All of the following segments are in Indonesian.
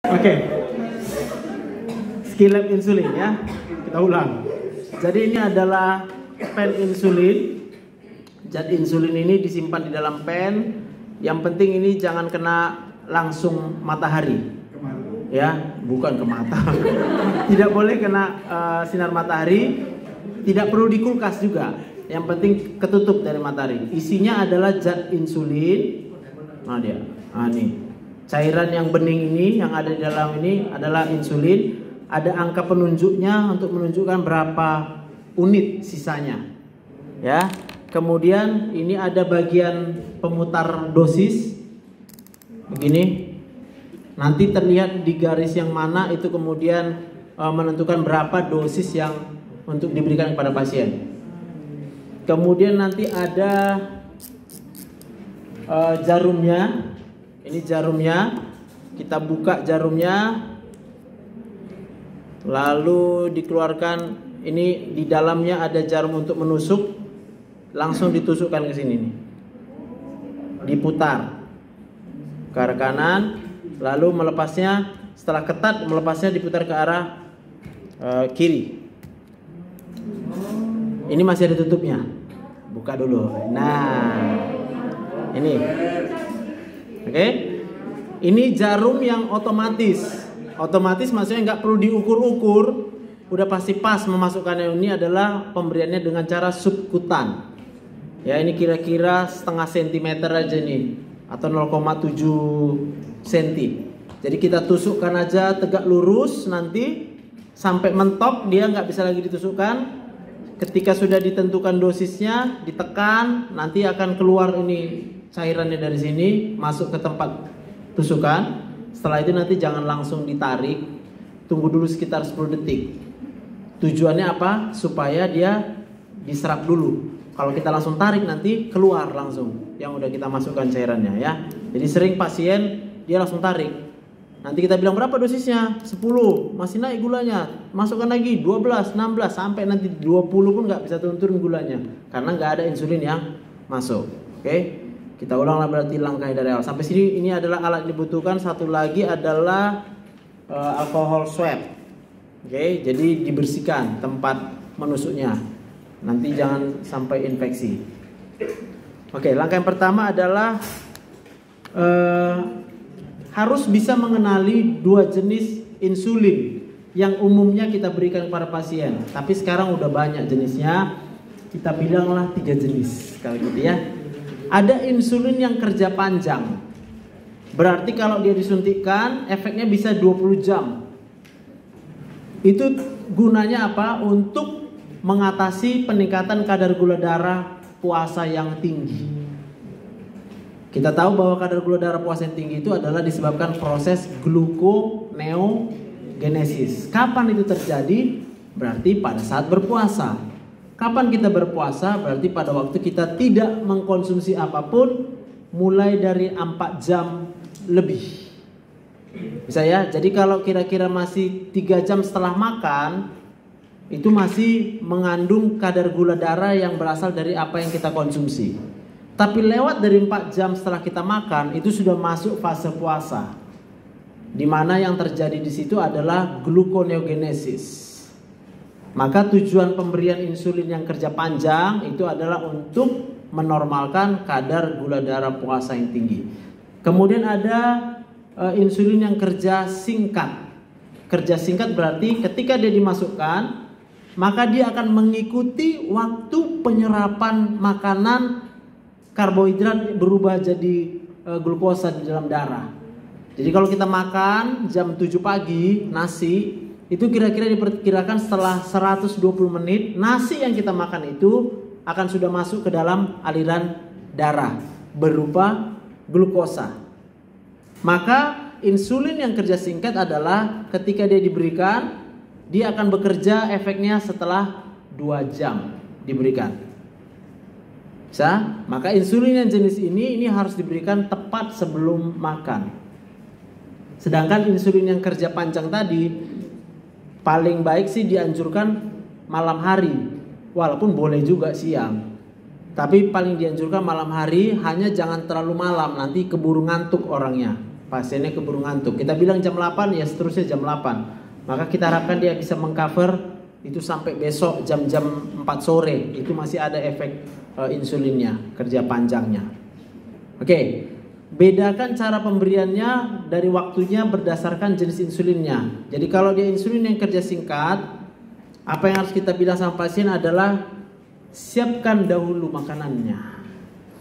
Oke. Skill lab insulin ya. Kita ulang. Jadi ini adalah pen insulin. Zat insulin ini disimpan di dalam pen. Yang penting ini jangan kena langsung matahari. Ya, bukan ke mata. Tidak boleh kena sinar matahari. Tidak perlu di kulkas juga. Yang penting ketutup dari matahari. Isinya adalah zat insulin. Nah dia. Nah nih. Cairan yang bening ini yang ada di dalam ini adalah insulin. Ada angka penunjuknya untuk menunjukkan berapa unit sisanya. Ya. Kemudian ini ada bagian pemutar dosis. Begini. Nanti terlihat di garis yang mana itu kemudian menentukan berapa dosis yang untuk diberikan kepada pasien. Kemudian nanti ada jarumnya. Ini jarumnya, kita buka jarumnya, lalu dikeluarkan. Ini di dalamnya ada jarum untuk menusuk, langsung ditusukkan ke sini nih, diputar ke arah kanan, lalu melepasnya. Setelah ketat, melepasnya diputar ke arah kiri. Ini masih ada tutupnya, buka dulu. Nah, ini. Oke, ini jarum yang otomatis. Otomatis maksudnya nggak perlu diukur-ukur, udah pasti pas memasukkannya. Ini adalah pemberiannya dengan cara subkutan. Ya, ini kira-kira setengah sentimeter aja nih, atau 0,7 cm. Jadi kita tusukkan aja tegak lurus, nanti sampai mentok dia nggak bisa lagi ditusukkan. Ketika sudah ditentukan dosisnya, ditekan, nanti akan keluar ini cairannya dari sini masuk ke tempat tusukan. Setelah itu nanti jangan langsung ditarik, tunggu dulu sekitar 10 detik. Tujuannya apa? Supaya dia diserap dulu. Kalau kita langsung tarik nanti keluar langsung yang udah kita masukkan cairannya ya. Jadi sering pasien dia langsung tarik. Nanti kita bilang berapa dosisnya? 10, masih naik gulanya. Masukkan lagi 12, 16 sampai nanti 20 pun nggak bisa turun gulanya karena nggak ada insulin yang masuk. Oke? Kita ulanglah berarti langkahnya dari awal. Sampai sini ini adalah alat yang dibutuhkan. Satu lagi adalah alkohol swab. Oke, jadi dibersihkan tempat menusuknya. Nanti jangan sampai infeksi. Oke, langkah yang pertama adalah harus bisa mengenali dua jenis insulin yang umumnya kita berikan kepada pasien. Tapi sekarang udah banyak jenisnya. Kita bilanglah 3 jenis kalau gitu ya. Ada insulin yang kerja panjang. Berarti kalau dia disuntikkan efeknya bisa 20 jam. Itu gunanya apa? Untuk mengatasi peningkatan kadar gula darah puasa yang tinggi. Kita tahu bahwa kadar gula darah puasa yang tinggi itu adalah disebabkan proses gluconeogenesis. Kapan itu terjadi? Berarti pada saat berpuasa. Kapan kita berpuasa? Berarti pada waktu kita tidak mengkonsumsi apapun mulai dari 4 jam lebih. Bisa ya? Jadi kalau kira-kira masih 3 jam setelah makan, itu masih mengandung kadar gula darah yang berasal dari apa yang kita konsumsi. Tapi lewat dari 4 jam setelah kita makan, itu sudah masuk fase puasa. Di mana yang terjadi di situ adalah gluconeogenesis. Maka tujuan pemberian insulin yang kerja panjang itu adalah untuk menormalkan kadar gula darah puasa yang tinggi. Kemudian ada insulin yang kerja singkat. Kerja singkat berarti ketika dia dimasukkan, maka dia akan mengikuti waktu penyerapan makanan karbohidrat berubah jadi glukosa di dalam darah. Jadi kalau kita makan jam 7 pagi nasi, itu kira-kira diperkirakan setelah 120 menit nasi yang kita makan itu akan sudah masuk ke dalam aliran darah berupa glukosa. Maka insulin yang kerja singkat adalah ketika dia diberikan, dia akan bekerja efeknya setelah 2 jam diberikan. Bisa? Maka insulin yang jenis ini harus diberikan tepat sebelum makan. Sedangkan insulin yang kerja panjang tadi paling baik sih dianjurkan malam hari, walaupun boleh juga siang. Tapi paling dianjurkan malam hari, hanya jangan terlalu malam, nanti keburu ngantuk orangnya. pasiennya keburu ngantuk. Kita bilang jam 8, ya seterusnya jam 8. Maka kita harapkan dia bisa mengcover itu sampai besok jam-jam 4 sore. Itu masih ada efek insulinnya, kerja panjangnya. Oke. Bedakan cara pemberiannya dari waktunya berdasarkan jenis insulinnya. Jadi kalau dia insulin yang kerja singkat, apa yang harus kita bilang sama pasien adalah siapkan dahulu makanannya.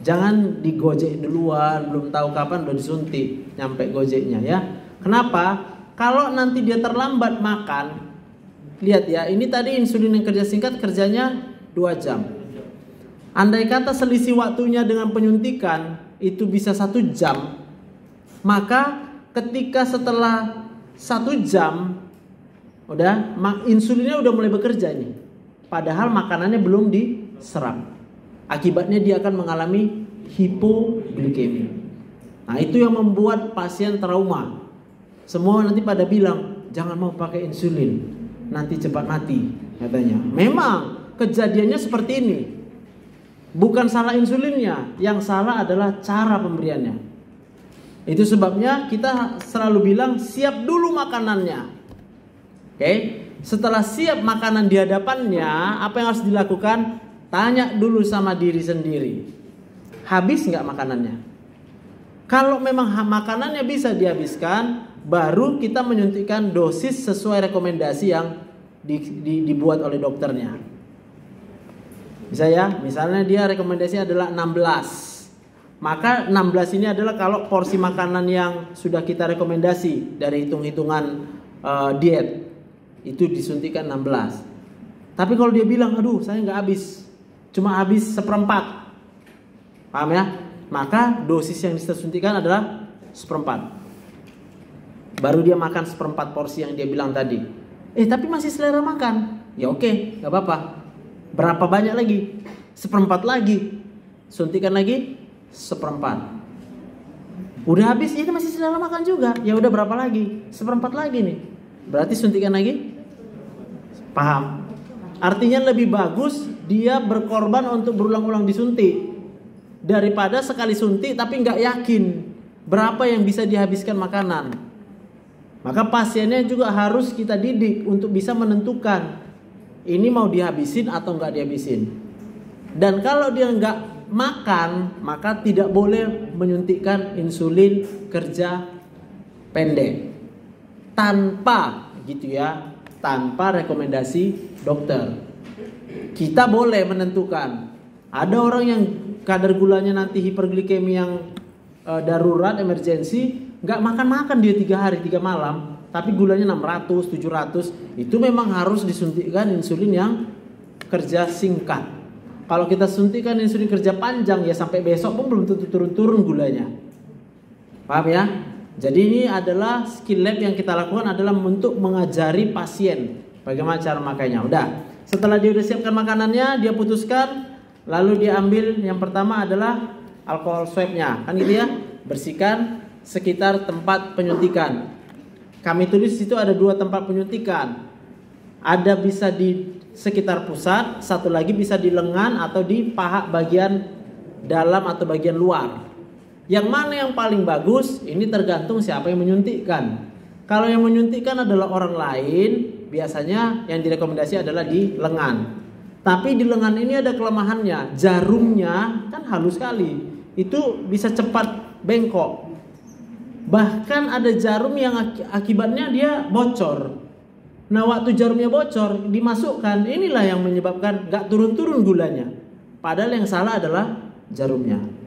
Jangan digojek duluan, belum tahu kapan udah disuntik nyampe gojeknya ya. Kenapa? Kalau nanti dia terlambat makan, lihat ya, ini tadi insulin yang kerja singkat kerjanya 2 jam. Andai kata selisih waktunya dengan penyuntikan itu bisa 1 jam, maka ketika setelah 1 jam udah insulinnya udah mulai bekerja nih, padahal makanannya belum diserap. Akibatnya dia akan mengalami hipoglikemi. Nah itu yang membuat pasien trauma. Semua nanti pada bilang jangan mau pakai insulin, nanti cepat mati katanya. Memang kejadiannya seperti ini. Bukan salah insulinnya, yang salah adalah cara pemberiannya. Itu sebabnya kita selalu bilang siap dulu makanannya. Oke? Setelah siap makanan di hadapannya, apa yang harus dilakukan? Tanya dulu sama diri sendiri. Habis nggak makanannya? Kalau memang makanannya bisa dihabiskan, baru kita menyuntikkan dosis sesuai rekomendasi yang dibuat oleh dokternya. Misalnya dia rekomendasinya adalah 16. Maka 16 ini adalah kalau porsi makanan yang sudah kita rekomendasi dari hitung-hitungan diet. Itu disuntikan 16. Tapi kalau dia bilang, aduh saya nggak habis, cuma habis 1/4. Paham ya? Maka dosis yang disuntikan adalah 1/4. Baru dia makan 1/4 porsi yang dia bilang tadi. Tapi masih selera makan. Ya oke, nggak apa-apa. Berapa banyak lagi? 1/4 lagi. Suntikan lagi 1/4. Udah habis, ini masih selera makan juga. Ya udah berapa lagi? 1/4 lagi nih. Berarti suntikan lagi. Paham? Artinya lebih bagus dia berkorban untuk berulang-ulang disuntik daripada sekali suntik tapi nggak yakin berapa yang bisa dihabiskan makanan. Maka pasiennya juga harus kita didik untuk bisa menentukan ini mau dihabisin atau nggak dihabisin. Dan kalau dia nggak makan, maka tidak boleh menyuntikkan insulin kerja pendek tanpa gitu ya, tanpa rekomendasi dokter. Kita boleh menentukan. Ada orang yang kadar gulanya nanti hiperglikemi yang darurat, emergensi, nggak makan-makan dia 3 hari 3 malam, tapi gulanya 600, 700, itu memang harus disuntikkan insulin yang kerja singkat. Kalau kita suntikkan insulin kerja panjang, ya sampai besok pun belum tentu turun-turun gulanya. Paham ya? Jadi ini adalah skill lab yang kita lakukan adalah untuk mengajari pasien bagaimana cara makainya. Udah, setelah dia udah siapkan makanannya, dia putuskan, lalu dia ambil yang pertama adalah alkohol swabnya, kan gitu ya, bersihkan sekitar tempat penyuntikan. Kami tulis di situ ada 2 tempat penyuntikan. Ada bisa di sekitar pusat, satu lagi bisa di lengan atau di paha bagian dalam atau bagian luar. Yang mana yang paling bagus? Ini tergantung siapa yang menyuntikkan. Kalau yang menyuntikkan adalah orang lain, biasanya yang direkomendasi adalah di lengan. Tapi di lengan ini ada kelemahannya, jarumnya kan halus sekali, itu bisa cepat bengkok. Bahkan ada jarum yang akibatnya dia bocor. Nah waktu jarumnya bocor dimasukkan, inilah yang menyebabkan gak turun-turun gulanya. Padahal yang salah adalah jarumnya.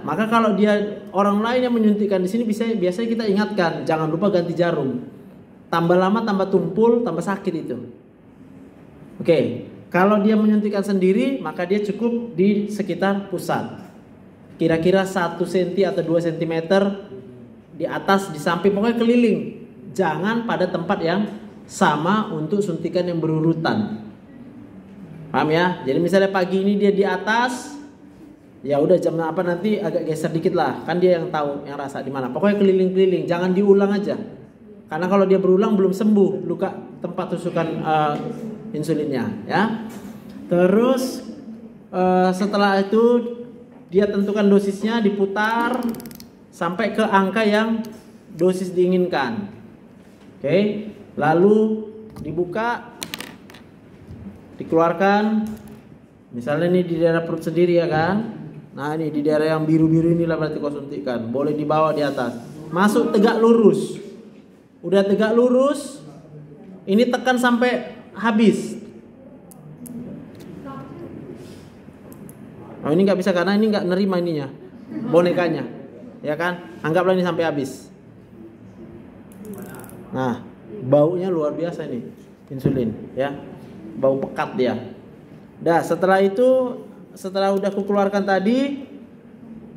Maka kalau dia orang lain yang menyuntikkan di sini biasanya kita ingatkan, jangan lupa ganti jarum. Tambah lama tambah tumpul, tambah sakit itu. Oke, kalau dia menyuntikkan sendiri, maka dia cukup di sekitar pusat. Kira-kira 1 cm atau 2 cm di atas, di samping, pokoknya keliling. Jangan pada tempat yang sama untuk suntikan yang berurutan. Paham ya? Jadi misalnya pagi ini dia di atas, ya udah jam apa nanti agak geser dikit lah, kan dia yang tahu, yang rasa di mana. Pokoknya keliling-keliling, jangan diulang aja. Karena kalau dia berulang belum sembuh luka tempat tusukan insulinnya, ya. Terus setelah itu dia tentukan dosisnya, diputar sampai ke angka yang dosis diinginkan. Oke, lalu dibuka, dikeluarkan. Misalnya ini di daerah perut sendiri ya kan. Nah ini di daerah yang biru-biru inilah berarti kau suntikkan. Boleh dibawa di atas. Masuk tegak lurus. Udah tegak lurus. Ini tekan sampai habis. Oh ini nggak bisa karena ini nggak nerima ininya, bonekanya, ya kan? Anggaplah ini sampai habis. Nah, baunya luar biasa nih insulin, ya, bau pekat dia. Dah setelah itu, setelah udah aku keluarkan tadi,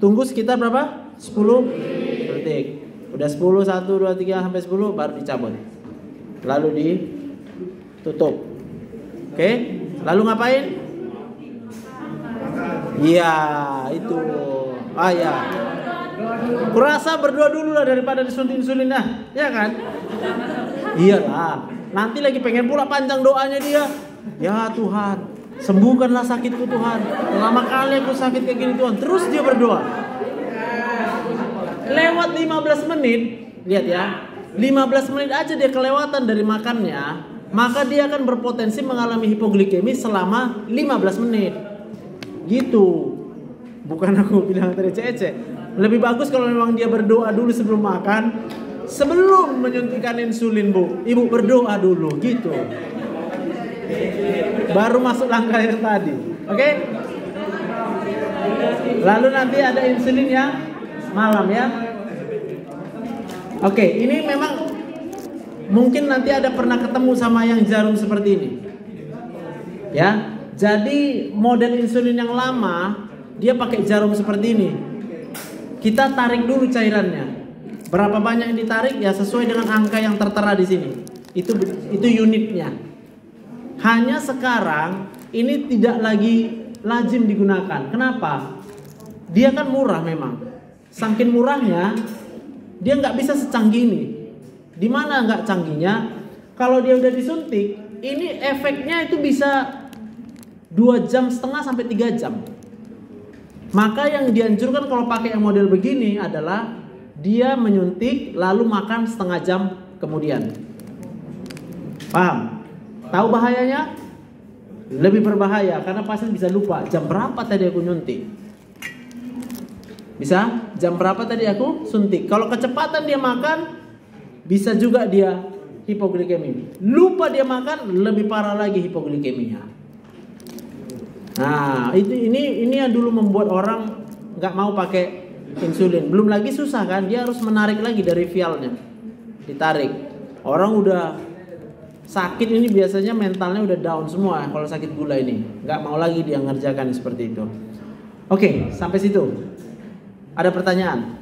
tunggu sekitar berapa? 10 detik. Udah 10, 1, 2, 3 sampai 10 baru dicabut. Lalu ditutup. Oke? Lalu ngapain? Iya, itu. Ah ya. Kurasa berdoa dulu lah daripada disuntik insulin dah, ya kan? Iyalah. Nanti lagi pengen pula panjang doanya dia. Ya Tuhan, sembuhkanlah sakitku Tuhan. Lama kali aku sakit kayak gini Tuhan. Terus dia berdoa. Lewat 15 menit, lihat ya. 15 menit aja dia kelewatan dari makannya, maka dia akan berpotensi mengalami hipoglikemi selama 15 menit. Gitu. Bukan aku bilang tercece. Lebih bagus kalau memang dia berdoa dulu sebelum makan, sebelum menyuntikkan insulin, Bu. Ibu berdoa dulu gitu. Baru masuk langkah yang tadi. Oke? Lalu nanti ada insulin yang malam ya. Oke, ini memang mungkin nanti ada pernah ketemu sama yang jarum seperti ini. Ya. Jadi model insulin yang lama dia pakai jarum seperti ini. Kita tarik dulu cairannya. Berapa banyak yang ditarik ya sesuai dengan angka yang tertera di sini. Itu unitnya. Hanya sekarang ini tidak lagi lazim digunakan. Kenapa? Dia kan murah memang. Saking murahnya dia nggak bisa secanggih ini. Di mana nggak canggihnya? Kalau dia udah disuntik, ini efeknya itu bisa 2,5 jam sampai 3 jam. Maka yang dianjurkan kalau pakai yang model begini adalah dia menyuntik lalu makan setengah jam kemudian. Paham? Tahu bahayanya? Lebih berbahaya karena pasien bisa lupa jam berapa tadi aku nyuntik. Bisa? Jam berapa tadi aku suntik? Kalau kecepatan dia makan, bisa juga dia hipoglikemi. Lupa dia makan, lebih parah lagi hipoglikeminya. Nah, ini yang dulu membuat orang nggak mau pakai insulin. Belum lagi susah kan, dia harus menarik lagi dari vialnya, ditarik. Orang udah sakit ini biasanya mentalnya udah down semua kalau sakit gula ini, nggak mau lagi dia ngerjakan seperti itu. Oke, sampai situ. Ada pertanyaan?